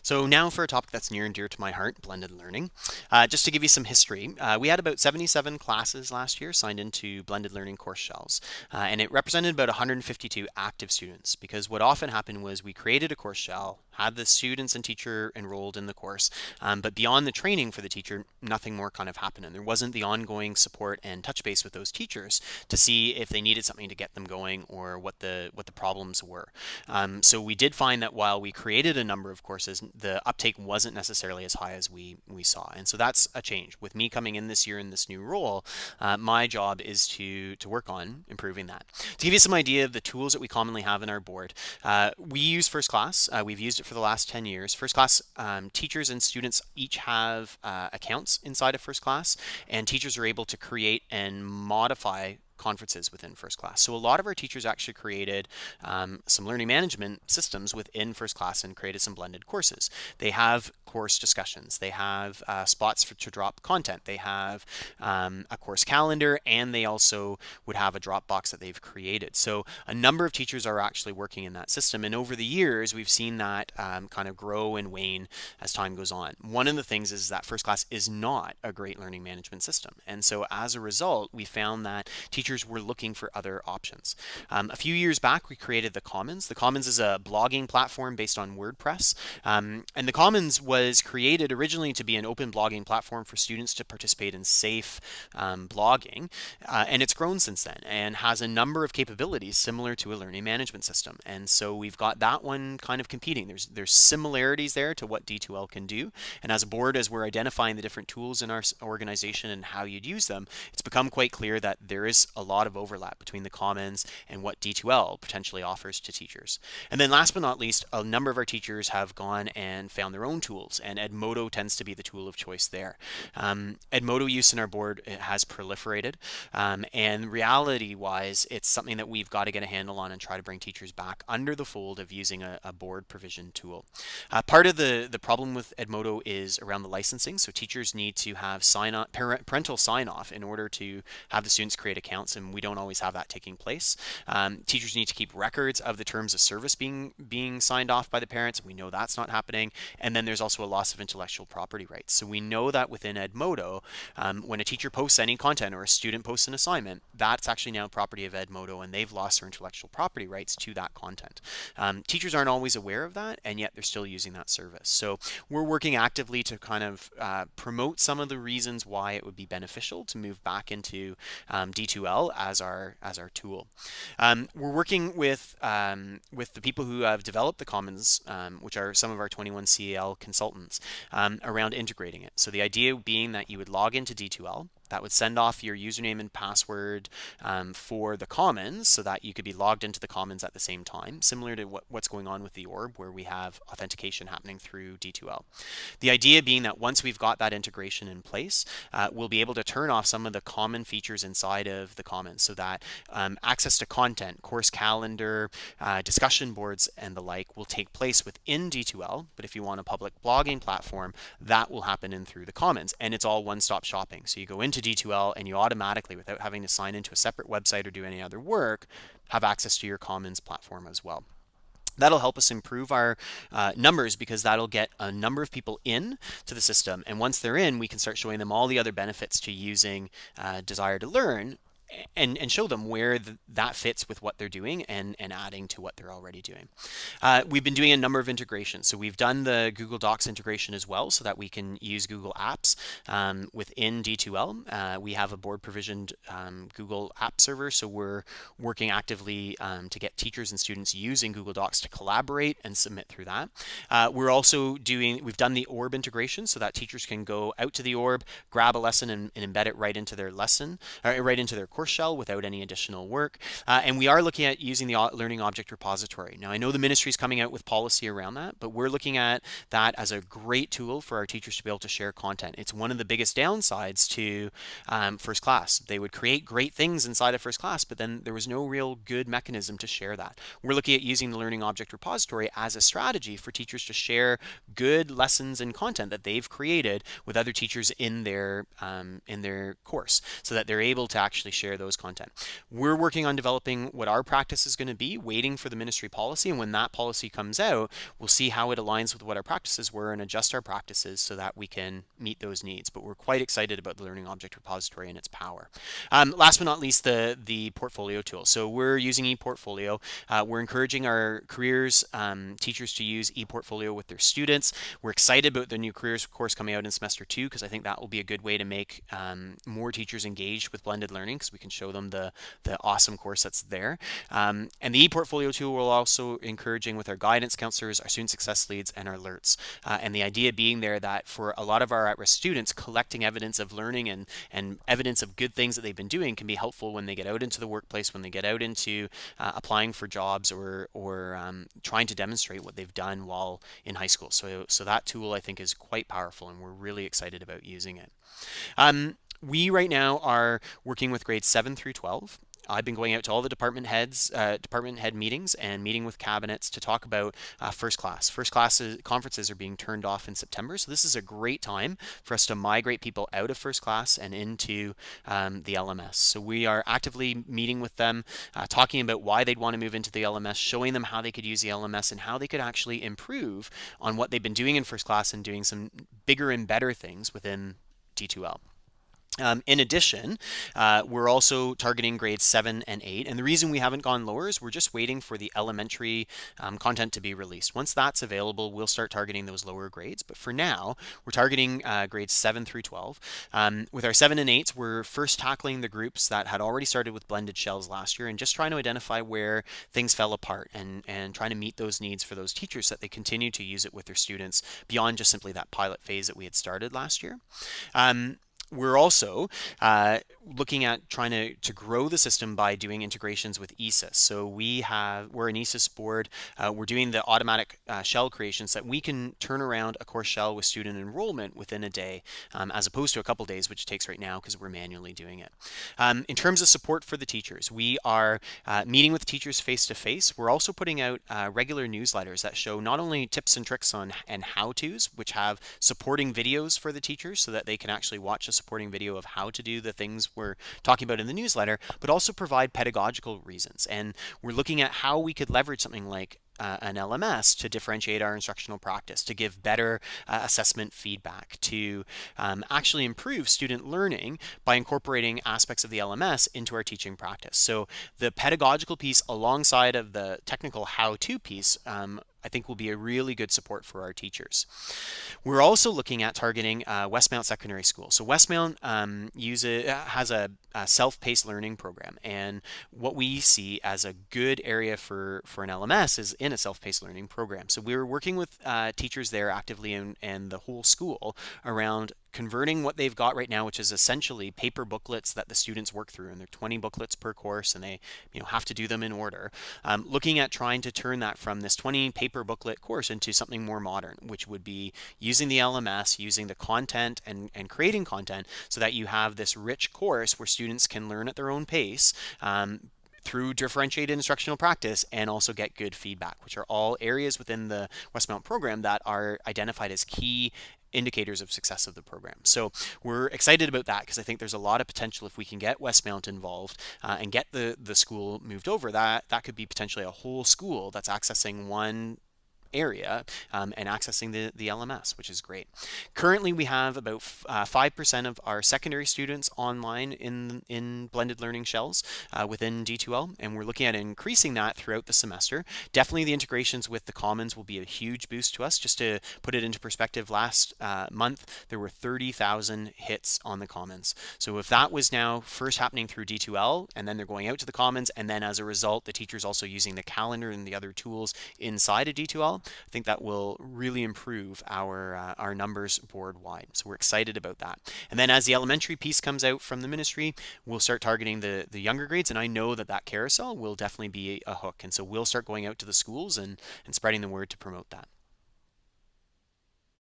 So now for a topic that's near and dear to my heart, blended learning. Just to give you some history, we had about 77 classes last year signed into blended learning course shells, and it represented about 152 active students because what often happened was we created a course shell, had the students and teacher enrolled in the course, but beyond the training for the teacher, nothing more kind of happened, and there wasn't the ongoing support and touch base with those teachers to see if they needed something to get them going or what the problems were. So we did find that while we created a number of courses, the uptake wasn't necessarily as high as we saw. And so that's a change. With me coming in this year in this new role, my job is to work on improving that. To give you some idea of the tools that we commonly have in our board, we use First Class. We've used it for the last 10 years. First Class teachers and students each have accounts inside of First Class, and teachers are able to create and modify conferences within First Class. So a lot of our teachers actually created some learning management systems within First Class and created some blended courses. They have course discussions. They have spots to drop content. They have a course calendar, and they also would have a Dropbox that they've created. So a number of teachers are actually working in that system. And over the years, we've seen that kind of grow and wane as time goes on. One of the things is that First Class is not a great learning management system. And so as a result, we found that teachers were looking for other options. A few years back, we created the Commons. The Commons is a blogging platform based on WordPress. And the Commons was created originally to be an open blogging platform for students to participate in safe blogging. And it's grown since then and has a number of capabilities similar to a learning management system. And so we've got that one kind of competing. There's similarities there to what D2L can do. And as a board, as we're identifying the different tools in our organization and how you'd use them, it's become quite clear that there is a lot of overlap between the Commons and what D2L potentially offers to teachers. And then last but not least, a number of our teachers have gone and found their own tools, and Edmodo tends to be the tool of choice there. Edmodo use in our board has proliferated, and reality-wise, it's something that we've got to get a handle on and try to bring teachers back under the fold of using a board provision tool. Part of the problem with Edmodo is around the licensing, so teachers need to have parental sign-off in order to have the students create accounts, and we don't always have that taking place. Teachers need to keep records of the terms of service being signed off by the parents, and we know that's not happening. And then there's also a loss of intellectual property rights. So we know that within Edmodo, when a teacher posts any content or a student posts an assignment, that's actually now property of Edmodo, and they've lost their intellectual property rights to that content. Teachers aren't always aware of that, and yet they're still using that service. So we're working actively to kind of promote some of the reasons why it would be beneficial to move back into D2L as our tool. We're working with the people who have developed the Commons, which are some of our 21 CAL consultants, around integrating it. So the idea being that you would log into D2L, that would send off your username and password for the Commons so that you could be logged into the Commons at the same time, similar to what's going on with the Orb, where we have authentication happening through D2L. The idea being that once we've got that integration in place, we'll be able to turn off some of the common features inside of the Commons so that access to content, course calendar, discussion boards, and the like will take place within D2L. But if you want a public blogging platform, that will happen in through the Commons, and it's all one-stop shopping. So you go into D2L and you automatically, without having to sign into a separate website or do any other work, have access to your Commons platform as well. That'll help us improve our numbers because that'll get a number of people in to the system. And once they're in, we can start showing them all the other benefits to using Desire to Learn and show them where that fits with what they're doing and adding to what they're already doing. We've been doing a number of integrations. So we've done the Google Docs integration as well so that we can use Google Apps within D2L. We have a board provisioned Google App Server, so we're working actively to get teachers and students using Google Docs to collaborate and submit through that. We've done the Orb integration so that teachers can go out to the Orb, grab a lesson and embed it right into their lesson, right into their course shell without any additional work. And we are looking at using the Learning Object Repository. Now, I know the ministry is coming out with policy around that, but we're looking at that as a great tool for our teachers to be able to share content. It's one of the biggest downsides to First Class. They would create great things inside of First Class, but then there was no real good mechanism to share that. We're looking at using the Learning Object Repository as a strategy for teachers to share good lessons and content that they've created with other teachers in their course, so that they're able to actually share share those content. We're working on developing what our practice is going to be, waiting for the ministry policy, and when that policy comes out, we'll see how it aligns with what our practices were and adjust our practices so that we can meet those needs. But we're quite excited about the Learning Object Repository and its power. Last but not least, the portfolio tool. So we're using ePortfolio. We're encouraging our careers teachers to use ePortfolio with their students. We're excited about the new careers course coming out in semester 2 because I think that will be a good way to make more teachers engaged with blended learning because we can show them the awesome course that's there. And the ePortfolio tool we're also encouraging with our guidance counselors, our student success leads, and our alerts. And the idea being there that for a lot of our at-risk students, collecting evidence of learning and evidence of good things that they've been doing can be helpful when they get out into the workplace, when they get out into applying for jobs or trying to demonstrate what they've done while in high school. So that tool I think is quite powerful, and we're really excited about using it. We right now are working with grades 7 through 12. I've been going out to all the department head meetings and meeting with cabinets to talk about first class. First class conferences are being turned off in September, so this is a great time for us to migrate people out of first class and into the LMS. So we are actively meeting with them, talking about why they'd want to move into the LMS, showing them how they could use the LMS and how they could actually improve on what they've been doing in first class and doing some bigger and better things within D2L. In addition, we're also targeting grades 7 and 8. And the reason we haven't gone lower is we're just waiting for the elementary content to be released. Once that's available, we'll start targeting those lower grades. But for now, we're targeting grades 7 through 12. With our 7 and 8s, we're first tackling the groups that had already started with blended shells last year and just trying to identify where things fell apart and trying to meet those needs for those teachers so that they continue to use it with their students beyond just simply that pilot phase that we had started last year. We're also looking at trying to grow the system by doing integrations with ESIS. So we're an ESIS board. We're doing the automatic shell creations that we can turn around a course shell with student enrollment within a day, as opposed to a couple days, which it takes right now because we're manually doing it. In terms of support for the teachers, we are meeting with teachers face to face. We're also putting out regular newsletters that show not only tips and tricks on and how-tos, which have supporting videos for the teachers so that they can actually watch a supporting video of how to do the things we're talking about in the newsletter, but also provide pedagogical reasons. And we're looking at how we could leverage something like an LMS to differentiate our instructional practice, to give better assessment feedback, to actually improve student learning by incorporating aspects of the LMS into our teaching practice. So the pedagogical piece alongside of the technical how-to piece I think will be a really good support for our teachers. We're also looking at targeting Westmount Secondary School. So Westmount has a self-paced learning program, and what we see as a good area for an LMS is in a self-paced learning program. So we're working with teachers there actively and the whole school around converting what they've got right now, which is essentially paper booklets that the students work through, and they're 20 booklets per course, and they have to do them in order. Looking at trying to turn that from this 20 paper booklet course into something more modern, which would be using the LMS, using the content and creating content so that you have this rich course where students can learn at their own pace, through differentiated instructional practice and also get good feedback, which are all areas within the Westmount program that are identified as key indicators of success of the program. So we're excited about that because I think there's a lot of potential if we can get Westmount involved and get the school moved over. That could be potentially a whole school that's accessing one area and accessing the LMS, which is great. Currently, we have about 5% of our secondary students online in blended learning shells within D2L, and we're looking at increasing that throughout the semester. Definitely the integrations with the Commons will be a huge boost to us. Just to put it into perspective, last month there were 30,000 hits on the Commons. So if that was now first happening through D2L and then they're going out to the Commons, and then as a result the teachers also using the calendar and the other tools inside of D2L, I think that will really improve our numbers board wide. So we're excited about that. And then as the elementary piece comes out from the ministry, we'll start targeting the younger grades, and I know that carousel will definitely be a hook. And so we'll start going out to the schools and spreading the word to promote that.